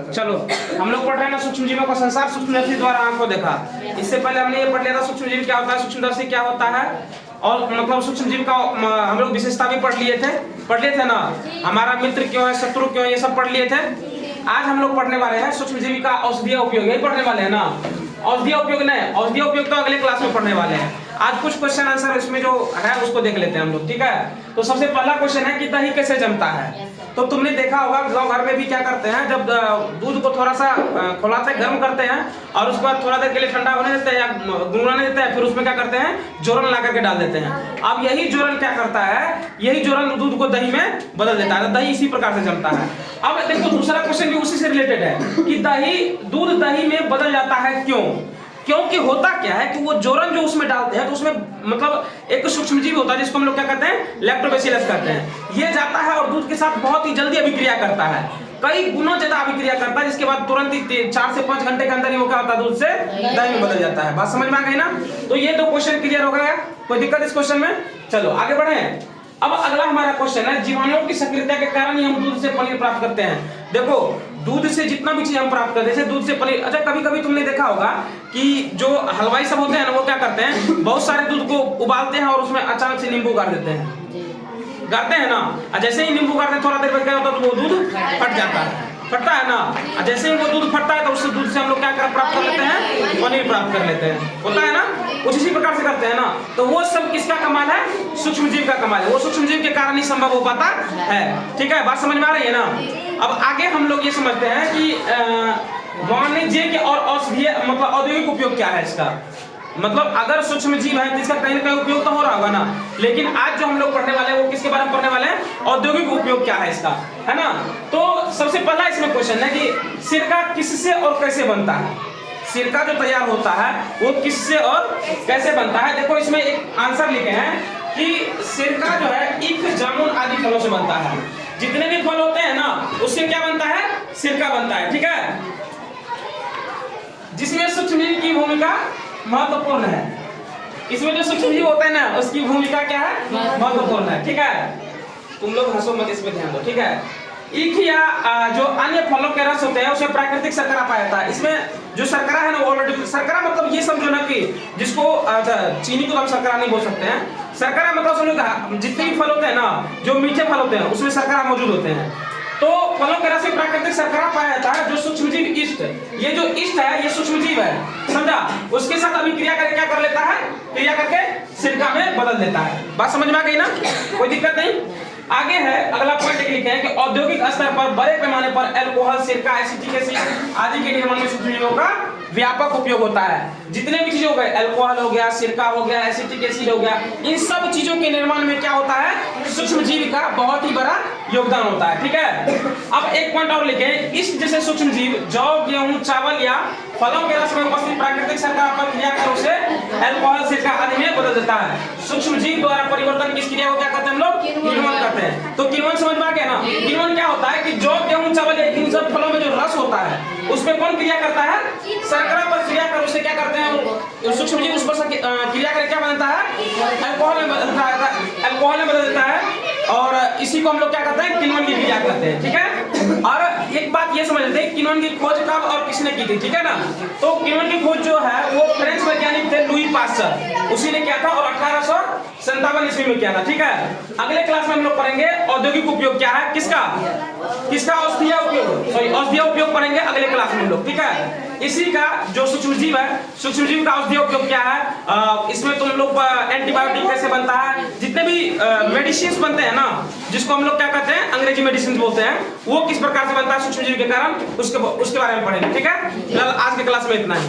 चलो हम लोग पढ़ रहे हैं ना सूक्ष्म जीवों का संसार सूक्ष्मदर्शी द्वारा आंखों देखा। इससे पहले हमने ये पढ़ लिया था सूक्ष्म जीव क्या होता है, सूक्ष्मदर्शी क्या होता है, और मतलब सूक्ष्म जीव का हम लोग विशेषता भी पढ़ लिए थे ना, हमारा मित्र क्यों है, शत्रु क्यों है, ये सब पढ़ लिए थे। आज हम लोग पढ़ने वाले हैं सूक्ष्म जीव का औषधीय उपयोग, यही पढ़ने वाले हैं ना। औषधीय उपयोग नहीं, औषधीय उपयोग तो अगले क्लास में पढ़ने वाले हैं। आज कुछ क्वेश्चन आंसर इसमें जो है उसको देख लेते हैं हम लोग, ठीक है। तो सबसे पहला क्वेश्चन है कि दही कैसे जमता है। तो तुमने देखा होगा गांव घर में भी क्या करते हैं, जब दूध को थोड़ा सा खौलाते गर्म करते हैं और उसके बाद थोड़ा देर के लिए ठंडा होने देते हैं या गुनगुनाने देते हैं, फिर उसमें क्या करते हैं, जोरन ला करके डाल देते हैं। अब यही जोरन क्या करता है, यही जोरन दूध को दही में बदल देता है, दही इसी प्रकार से जमता है। अब देखो दूसरा क्वेश्चन भी उसी से रिलेटेड है कि दूध दही में बदल जाता है क्यों। क्योंकि होता क्या है कि वो जोरन जो उसमें डालते हैं तो उसमें मतलब एक सूक्ष्मजीव होता है जिसको हम लोग क्या कहते हैं, लैक्टोबैसिलस कहते हैं। ये जाता है और दूध के साथ बहुत ही जल्दी अभिक्रिया करता है, कई गुना ज्यादा अभिक्रिया करता है, जिसके बाद तुरंत ही 4 से 5 घंटे के अंदर ही वो क्या होता है, दूध से दही में बदल जाता है। बात समझ में आ गई ना। तो ये 2 क्वेश्चन क्लियर हो गया, कोई दिक्कत इस क्वेश्चन में। चलो आगे बढ़े। अब अगला हमारा क्वेश्चन है जीवाणुओं की सक्रियता के कारण ही हम दूध से पनीर प्राप्त करते हैं। देखो दूध से जितना भी चीज हम प्राप्त करते हैं, जैसे दूध से पनीर। अच्छा कभी कभी तुमने देखा होगा कि जो हलवाई सब होते हैं ना, वो क्या करते हैं, बहुत सारे दूध को उबालते हैं और उसमें अचानक से नींबू गाड़ देते हैं, गाड़ते हैं ना। जैसे ही नींबू गाड़ते हैं थोड़ा देर बाद क्या होता है, तो वो दूध फट जाता है, फटता है ना। जैसे ही वो दूध फटता है तो उस दूध से हम लोग क्या प्राप्त कर लेते हैं, पनीर प्राप्त कर लेते हैं, होता है ना। कुछ इसी प्रकार से करते हैं ना। तो वो सब किसका कमाल है, सूक्ष्मजीव का कमाल है। वो सूक्ष्मजीव के कारण ही संभव हो पाता है, ठीक है। बात समझ में आ रही है ना। अब आगे हम लोग ये समझते हैं कि वाणिज्यिक और औषधीय मतलब औद्योगिक उपयोग क्या है इसका। मतलब अगर सूक्ष्म जीव है तो इसका कहीं ना कहीं उपयोग तो हो रहा होगा ना, लेकिन आज जो हम लोग पढ़ने वाले हैं वो किसके बारे में पढ़ने वाले हैं, औद्योगिक उपयोग क्या है इसका, है ना। तो सबसे पहला इसमें क्वेश्चन है कि सिरका किससे और कैसे बनता है। सिरका जो तैयार होता है वो किससे और कैसे बनता है। देखो इसमें एक आंसर लिखे हैं कि सिरका जो है ईख, जामुन आदि फलों से बनता है। जितने भी फल होते हैं ना उससे क्या बनता है, सिरका बनता है, ठीक है। जिसमें सूक्ष्मजीव की भूमिका महत्वपूर्ण है। इसमें जो सूक्ष्मजीव होता है ना उसकी भूमिका क्या है, महत्वपूर्ण है, ठीक है। तुम लोग हंसो मत, इसमें ध्यान दो, ठीक है। ईख या जो अन्य फलों के रस होते हैं उसमें प्राकृतिक शर्करा पाया जाता है। इसमें जो शर्करा है ना वो ऑलरेडी, शर्करा मतलब ये समझो ना कि जिसको चीनी को हम शर्करा नहीं बोल सकते हैं। शर्करा मतलब समझो जितने भी फल होते हैं ना, जो मीठे फल होते हैं उसमें शर्करा मौजूद होते हैं। तो फलों के रस में प्राकृतिक शर्करा पाया जाता है। जो सूक्ष्मजीव ईस्ट, ये जो ईस्ट है ये सूक्ष्मजीव है, समझा। उसके साथ अभिक्रिया करके क्या कर लेता है, क्रिया करके सिरका में बदल देता है। बात समझ में आ गई ना, कोई दिक्कत नहीं। आगे है अगला पॉइंट लिखे हैं कि औद्योगिक स्तर पर बड़े पैमाने पर अल्कोहल, सिरका, एसिटिक एसिड आदि के निर्माण में सूक्ष्मजीवों का व्यापक उपयोग होता है। जितने भी चीजें हो गए, अल्कोहल हो गया, सिरका हो गया, एसिटिक एसिड हो गया, इन सब चीजों के निर्माण में क्या होता है, सूक्ष्मजीव का बहुत ही बड़ा योगदान होता है, ठीक है। अब एक पॉइंट और लिखे, इस जैसे सूक्ष्मजीव जौ, गेहूं, चावल या फलों के रस में उपस्थित प्राकृतिक शर्करा पर क्रिया कर उसे अल्कोहल, सिरका आदि में बदल देता है। सूक्ष्मजीव द्वारा परिवर्तन की क्रिया को क्या कहते हैं हम लोग, किण्वन कहते हैं। तो किण्वन समझ में आ गया ना। किण्वन क्या होता है कि जौ, गेहूं, चावल इन सब फलों में जो रस होता है उसमें कौन क्रिया करता है, शर्करा पर क्रिया कर उसे क्या करते हैं, सूक्ष्मजीव उस पर क्रिया करके क्या बनता है, अल्कोहल में बदलता है, अल्कोहल में बदल देता है। और इसी को हम लोग क्या कहते हैं, किण्वन की क्रिया करते हैं, ठीक है। और एक बात ये समझ लेते हैं किण्वन की खोज कब और किसने की थी, ठीक है ना। तो किण्वन की खोज जो है वो फ्रेंच वैज्ञानिक थे लुई पास्चर, उसी ने किया था और 1857 ईस्वी में किया था, ठीक है। अगले क्लास में हम लोग पढ़ेंगे औद्योगिक उपयोग क्या है, किसका औषधीय उपयोग, सॉरी औषधीय उपयोग पढ़ेंगे अगले क्लास में हम लोग, ठीक है। इसी का जो सूक्ष्मजीव है, सूक्ष्मजीव का औषधीय उपयोग क्या है, इसमें तुम लोग एंटीबायोटिक कैसे बनता है, जितने भी मेडिसिन बनते हैं ना, जिसको हम लोग क्या कहते हैं, अंग्रेजी मेडिसिन बोलते हैं, वो किस प्रकार से बनता है सूक्ष्मजीव के कारण, उसके बारे में पढ़ेंगे, ठीक है। फिलहाल आज के क्लास में इतना ही।